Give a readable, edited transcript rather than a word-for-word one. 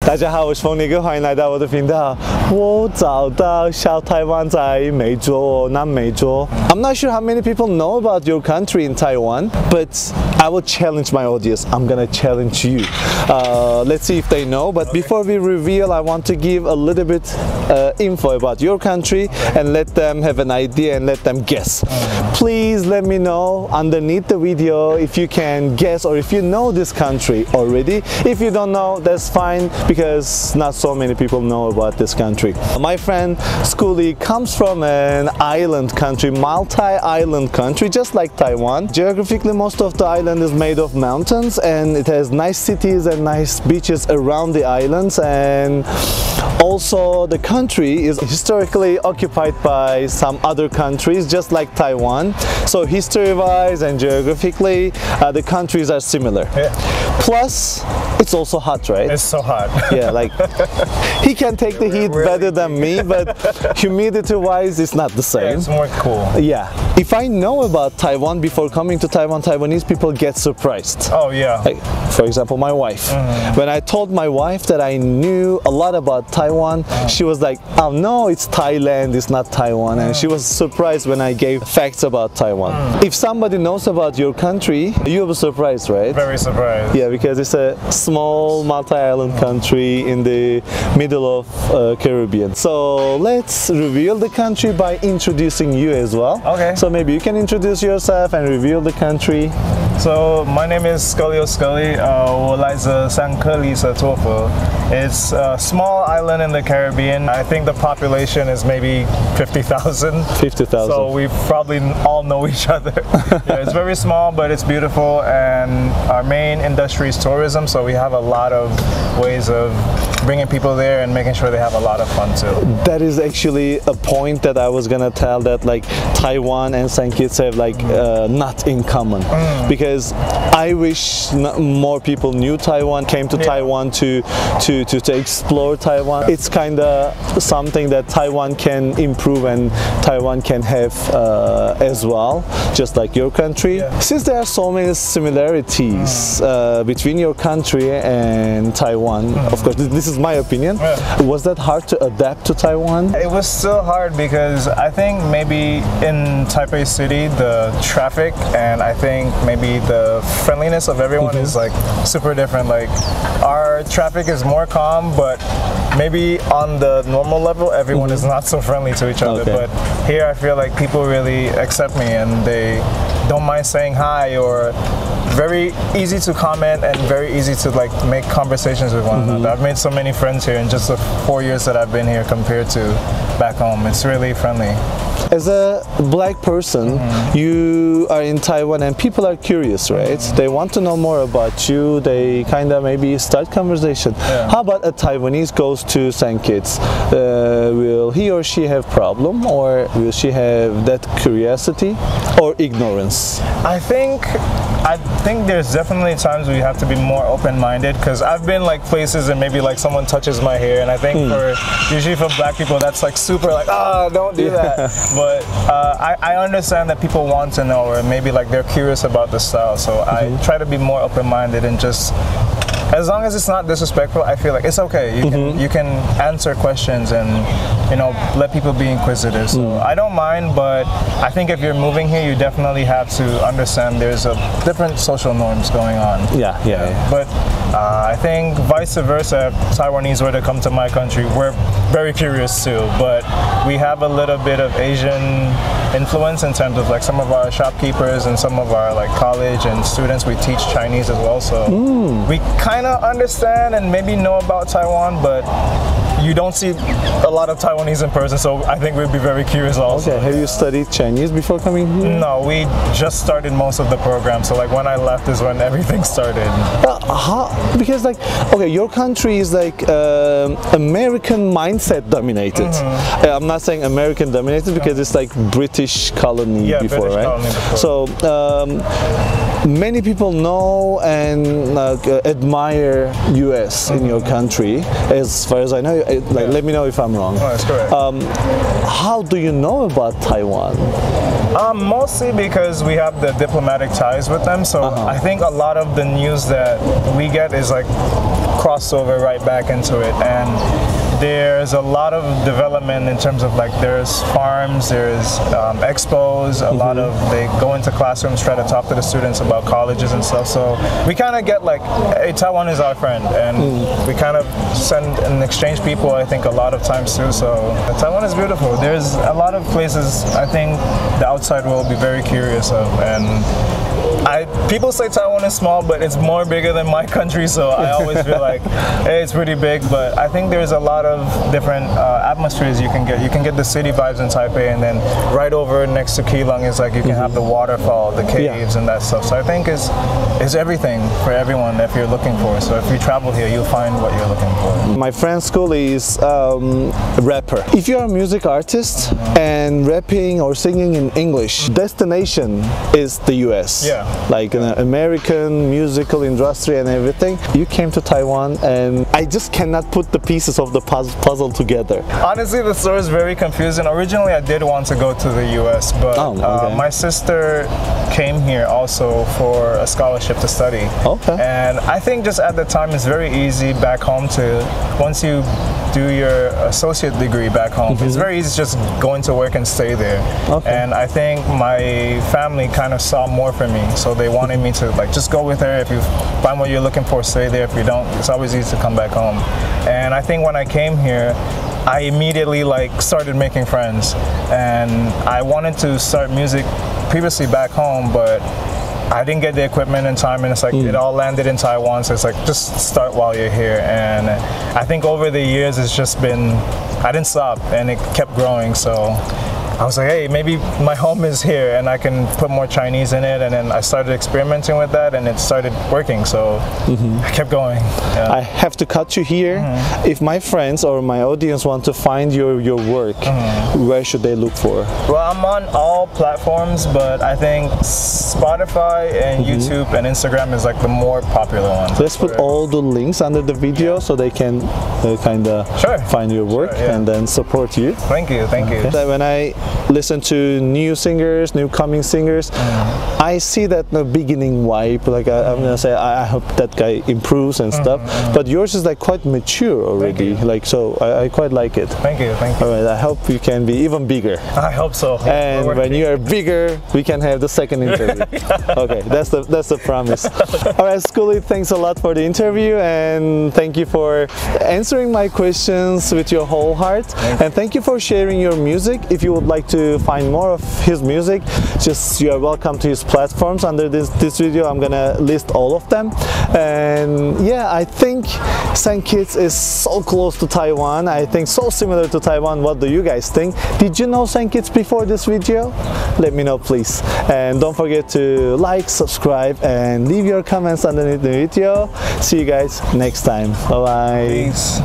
大家好，我是冯尼哥，欢迎来到我的频道。我找到小台湾在美洲，南美洲。I'm not sure how many people know about your country in Taiwan, but I will challenge my audience. I'm gonna challenge you. Let's see if they know. But before we reveal, I want to give a little bit info about your country and let them have an idea and let them guess. Please let me know underneath the video if you can guess or if you know this country already. If you don't know, that's fine because not so many people know about this country. My friend Skully comes from an island country, multi-island country, just like Taiwan. Geographically, most of the island is made of mountains and it has nice cities and nice beaches around the islands, and also the country is historically occupied by some other countries just like Taiwan. So history-wise and geographically, the countries are similar. Yeah. Plus, it's also hot, right? It's so hot. Yeah, like he can take the heat better than me, but humidity-wise, it's not the same. Yeah, it's more cool. Yeah. If I know about Taiwan before coming to Taiwan, Taiwanese people get surprised. Oh yeah. Like, for example, my wife. When I told my wife that I knew a lot about Taiwan, she was like, "Oh no, it's Thailand, it's not Taiwan," and she was surprised when I gave facts about Taiwan. If somebody knows about your country, you'll be surprised, right? Very surprised. Yeah, because it's a small multi-island country in the middle of Caribbean. So let's reveal the country by introducing you as well. Okay. So maybe you can introduce yourself and reveal the country. So my name is Skully. 我来自三克里斯托夫. It's a small island in the Caribbean. I think the population is maybe 50,000. 50,000. So we probably all know each other. Yeah, it's very small, but it's beautiful, and our main industry is tourism. So we have a lot of ways of bringing people there and making sure they have a lot of fun too. That is actually a point that I was gonna tell, that like Taiwan and St. Kitts have like not in common, because I wish more people knew Taiwan, came to Taiwan to explore Taiwan. It's kind of something that Taiwan can improve and Taiwan can have as well, just like your country. Yeah. Since there are so many similarities between your country and Taiwan, of course this is my opinion, was that hard to adapt to Taiwan? It was still hard because I think maybe in Taipei City the traffic and I think maybe the friendliness of everyone is like super different. Like our traffic is more calm, but maybe on the normal level everyone is not so friendly to each other. But here I feel like people really accept me and they don't mind saying hi, or very easy to comment and very easy to like make conversations with one another. I've made so many friends here in just the 4 years that I've been here compared to back home. It's really friendly. As a black person, you are in Taiwan and people are curious, right? They want to know more about you. They kind of maybe start conversation. How about a Taiwanese goes to St. Kitts? Will he or she have problem, or will she have that curiosity or ignorance? I think there's definitely times where you have to be more open-minded, because I've been like places and maybe like someone touches my hair, and I think usually for black people that's like super like, ah, don't do that. But I understand that people want to know, or maybe like they're curious about the style, so I try to be more open-minded and just, as long as it's not disrespectful, I feel like it's okay. You can answer questions and, you know, let people be inquisitive. So I don't mind, but I think if you're moving here, you definitely have to understand there's a different social norms going on. Yeah. But I think vice versa, if Taiwanese were to come to my country, we're very curious too. But we have a little bit of Asian influence in terms of like some of our shopkeepers and some of our like college and students, we teach Chinese as well. So we kind of understand and maybe know about Taiwan, but you don't see a lot of Taiwanese in person, so I think we'd be very curious also. Okay, have you studied Chinese before coming here? No, we just started most of the program, so like when I left is when everything started. Because like, okay, your country is like American mindset dominated. I'm not saying American dominated because it's like British colony before, British right? colony before. So many people know and admire US in your country, as far as I know. Like, let me know if I'm wrong. No, that's correct. How do you know about Taiwan? Mostly because we have the diplomatic ties with them, so I think a lot of the news that we get is like crossed over right back into it. And there's a lot of development in terms of like there's farms, there's expos, a lot of, they go into classrooms, try to talk to the students about colleges and stuff. So we kind of get like, hey, Taiwan is our friend, and we kind of send and exchange people, I think, a lot of times too. So Taiwan is beautiful. There's a lot of places I think the outside world will be very curious of, and people say Taiwan is small, but it's more bigger than my country, so I always feel like, hey, it's pretty big. But I think there's a lot of different atmospheres you can get. You can get the city vibes in Taipei, and then right over next to Keelung is like you can have the waterfall, the caves, and that stuff. So I think it's everything for everyone if you're looking for. So if you travel here, you'll find what you're looking for. My friend Skully is a rapper. If you're a music artist and rapping or singing in English, destination is the US. Yeah. Like an American musical industry and everything. You came to Taiwan, and I just cannot put the pieces of the puzzle together. Honestly, the story is very confusing. Originally, I did want to go to the US, but my sister came here also for a scholarship to study. Okay. And I think just at the time, it's very easy back home to, once you do your associate degree back home, it's very easy just going to work and stay there. Okay. And I think my family kind of saw more for me, so they wanted me to like just go with her. If you find what you're looking for, stay there. If you don't, it's always easy to come back home. And I think when I came here, I immediately like started making friends, and I wanted to start music previously back home, but I didn't get the equipment in time, and it's like it all landed in Taiwan, so it's like just start while you're here. And I think over the years it's just been, I didn't stop, and it kept growing. So I was like, hey, maybe my home is here and I can put more Chinese in it. And then I started experimenting with that, and it started working. So I kept going. Yeah. I have to cut you here. If my friends or my audience want to find your work, where should they look for? Well, I'm on all platforms, but I think Spotify and YouTube and Instagram is like the more popular ones. Let's put all the links under the video so they can kind of find your work and then support you. Thank you, thank you. When I listen to new singers, new coming singers, I see that beginning vibe. Like I'm gonna say, I hope that guy improves and stuff. But yours is like quite mature already. Like so, I quite like it. Thank you, thank you. All right, I hope you can be even bigger. I hope so. And when you are bigger, we can have the second interview. Okay, that's the promise. All right, Skully, thanks a lot for the interview, and thank you for answering my questions with your whole heart. And thank you for sharing your music. If you would like to find more of his music, just you are welcome to his platforms. Under this video, I'm gonna list all of them. And yeah, I think St. Kitts is so close to Taiwan. I think so similar to Taiwan. What do you guys think? Did you know St. Kitts before this video? Let me know, please. And don't forget to like, subscribe, and leave your comments underneath the video. See you guys next time. Bye bye. Peace.